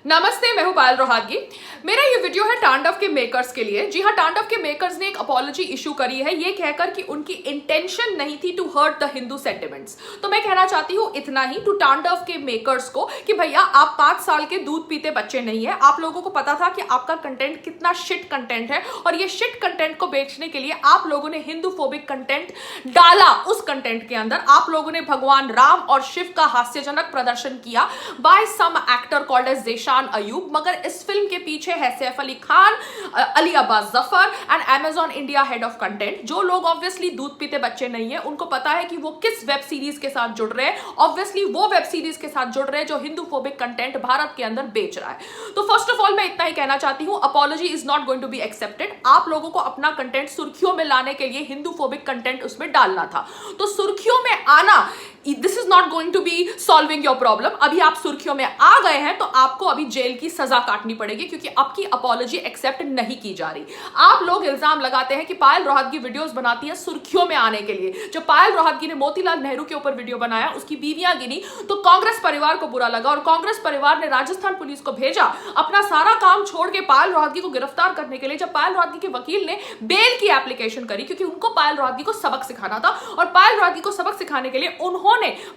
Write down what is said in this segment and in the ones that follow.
नमस्ते, मैं हूं पायल रोहातगी। मेरा ये वीडियो है तांडव के मेकर्स के लिए। जी हाँ, तांडव के मेकर्स ने एक अपॉलॉजी इशू करी है, ये कहकर कि उनकी इंटेंशन नहीं थी to hurt the Hindu sentiments. तो मैं कहना चाहती हूँ इतना ही टू तांडव के मेकर्स को कि भैया आप 5 साल के दूध पीते बच्चे नहीं है। आप लोगों को पता था कि आपका कंटेंट कितना शिट कंटेंट है और ये शिट कंटेंट को बेचने के लिए आप लोगों ने हिंदू फोबिक कंटेंट डाला। उस कंटेंट के अंदर आप लोगों ने भगवान राम और शिव का हास्यजनक प्रदर्शन किया बाय सम actor called as Zeeshan Ayub. मगर इस फिल्म के पीछे है Saif Ali Khan, Ali Abbas Zafar and Amazon India head of content. जो लोग ऑब्वियसली दूध पीते बच्चे नहीं है, उनको पता है कि वो किस वेब सीरीज के साथ जुड़ रहे हैं। ऑब्वियसली वो वेब सीरीज के साथ जुड़ रहे हैं जो हिंदू फोबिक कंटेंट भारत के अंदर बेच रहा है। तो फर्स्ट ऑफ ऑल मैं इतना ही कहना चाहती हूं, apology is not going to be accepted. आप लोगों को अपना कंटेंट सुर्खियों में लाने के लिए हिंदू फोबिक कंटेंट उसमें डालना था, तो सुर्खियों में आना this is not going to be solving your problem. अभी आप सुर्खियों में आ गए हैं तो आपको अभी जेल की सजा काटनी पड़ेगी, क्योंकि आपकी अपॉलॉजी एक्सेप्ट नहीं की जा रही। आप लोग इल्जाम लगाते हैं कि पायल रोहातगी वीडियोस बनाती है सुर्खियों में आने के लिए। जो पायल रोहातगी ने मोतीलाल नेहरू के ऊपर वीडियो बनाया, उसकी बीवियां गिनी तो कांग्रेस परिवार को बुरा लगा और कांग्रेस परिवार ने राजस्थान पुलिस को भेजा अपना सारा काम छोड़ के पायल रोहातगी को गिरफ्तार करने के लिए। जब पायल रोहातगी के वकील ने बेल की एप्लीकेशन करी, क्योंकि उनको पायल रोहातगी को सबक सिखाना था और पायल रोहातगी को सबक सिखाने के लिए उन्होंने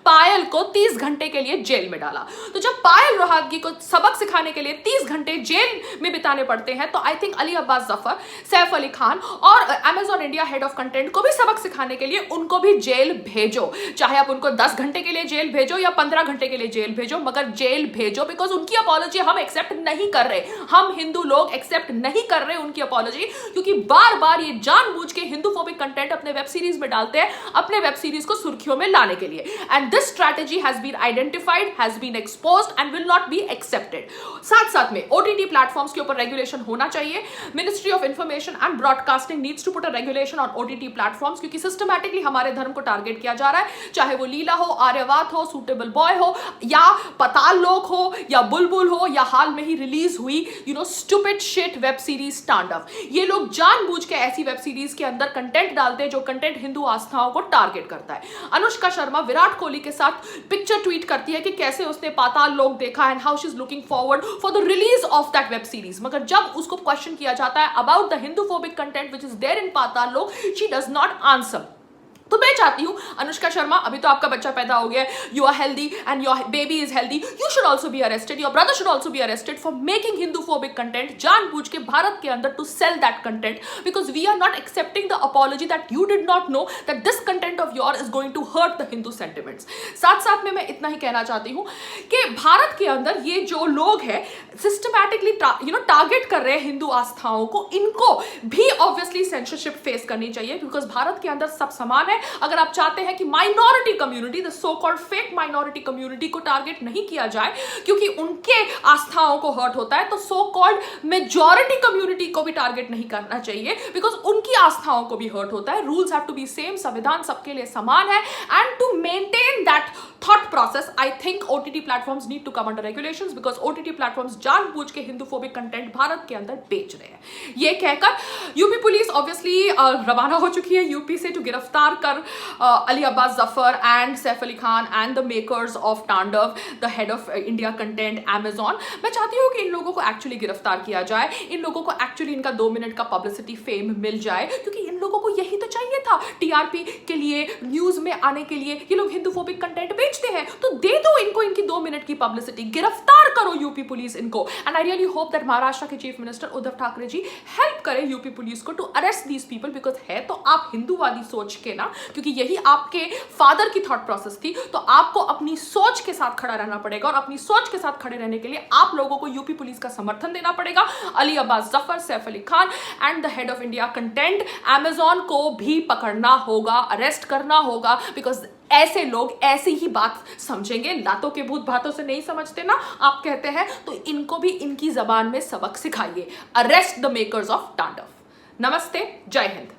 पायल को 30 घंटे के लिए जेल में डाला। तो जब पायल रोहातगी को सबक सिखाने के लिए 30 घंटे जेल में बिताने पड़ते हैं, तो आई थिंक अली अब्बास जफर, सैफ अली खान और Amazon India head of content को भी सबक सिखाने के लिए उनको भी जेल भेजो। चाहे आप उनको 10 घंटे के लिए जेल भेजो या 15 घंटे के लिए जेल भेजो, मगर जेल भेजो। बिकॉज उनकी अपॉलॉजी हम एक्सेप्ट नहीं कर रहे, हम हिंदू लोग एक्सेप्ट नहीं कर रहे उनकी अपॉलॉजी, क्योंकि बार बार ये जानबूझ के हिंदू फोबिक कंटेंट अपने वेब सीरीज में डालते हैं, अपने वेब सीरीज को सुर्खियों में लाने के लिए। And this strategy has been identified, has been exposed and will not be accepted. साथ साथ में ओटीटी प्लेटफॉर्म्स के ऊपर रेगुलेशन होना चाहिए। Ministry of information and broadcasting needs to put a regulation on OTT platforms, क्योंकि सिस्टमैटिकली हमारे धर्म को टारगेट किया जा रहा है। चाहे वो लीला हो, आर्यवात हो, सूटेबल बॉय हो, या पताल लोक हो, या बुलबुल हो, या हाल में ही रिलीज हुई स्टूपिड शिट वेब सीरीज तांडव। ये लोग जानबूझ के ऐसी वेब सीरीज के अंदर कंटेंट डालते हैं जो कंटेंट हिंदू आस्थाओं को टारगेट करता है। अनुष्का शर्मा विराट कोहली के साथ पिक्चर ट्वीट करती है कि कैसे उसने पाताल लोक देखा and how she is looking forward for the release of that web series. मगर जब उसको क्वेश्चन किया जाता है about the Hindu phobic content which is there in Paatal Lok, she does not answer. तो मैं चाहती हूं अनुष्का शर्मा, अभी तो आपका बच्चा पैदा हो गया, you are healthy and your baby is healthy, you should also be arrested, your brother should also be arrested for making Hindu phobic content, जानबूझ के भारत के अंदर to sell that content, because we are not accepting the apology that you did not know that this content of your is going to hurt the Hindu sentiments. साथ साथ में मैं इतना ही कहना चाहती हूं कि भारत के अंदर ये जो लोग हैं सिस्टमैटिकली टारगेट कर रहे हैं हिंदू आस्थाओं को, इनको भी ऑब्वियसली सेंसरशिप फेस करनी चाहिए, बिकॉज भारत के अंदर सब समान है। अगर आप चाहते हैं कि minority community, the so called fake minority community को टारगेट नहीं किया जाए क्योंकि उनके आस्थाओं को हर्ट होता है, तो सो कॉल्ड मेजॉरिटी कम्युनिटी को भी टारगेट नहीं करना चाहिए, बिकॉज उनकी आस्थाओं को भी हर्ट होता है। Rules have to be same, संविधान सबके लिए समान है। And to maintain that thought process, I think OTT platforms need to come under regulations, because OTT platforms जानबूझ के हिंदू फोबिक कंटेंट भारत के अंदर बेच रहे हैं। ये कहकर यूपी पुलिस ऑब्वियसली रवाना हो चुकी है यूपी से टू गिरफ्तार कर Ali Abbas Zafar and Saif Ali Khan and the makers of Tandav, the head of India content Amazon। मैं चाहती हूँ कि इन लोगों को एक्चुअली गिरफ्तार किया जाए, इन लोगों को एक्चुअली इनका 2 मिनट का पब्लिसिटी फेम मिल जाए, क्योंकि इन लोगों को यही तो चाहिए था टीआरपी के लिए, न्यूज में आने के लिए। ये लोग हिंदू फोबिक कंटेंट बेचते हैं, तो दे दो इनको इनकी 2 मिनट की पब्लिसिटी, गिरफ्तार करो यूपी पुलिस इनको। And I really hope that Maharashtra के chief minister Uddhav Thackeray ji help करें यूपी पुलिस को to arrest these people, because है तो आप हिंदूवादी सोच के ना, क्योंकि यही आपके फादर की थॉट प्रोसेस थी। तो आपको अपनी सोच के साथ खड़ा रहना पड़ेगा और अपनी सोच के साथ खड़े रहने के लिए आप लोगों को यूपी पुलिस का समर्थन देना पड़ेगा। Ali Abbas Zafar, Saif Ali Khan and the head of India content Amazon को भी पकड़ना होगा, अरेस्ट करना होगा, बिकॉज ऐसे लोग ऐसी ही बात समझेंगे। लातों के भूत बातों से नहीं समझते ना, आप कहते हैं, तो इनको भी इनकी जबान में सबक सिखाइए। अरेस्ट द मेकर्स ऑफ तांडव। नमस्ते, जय हिंद।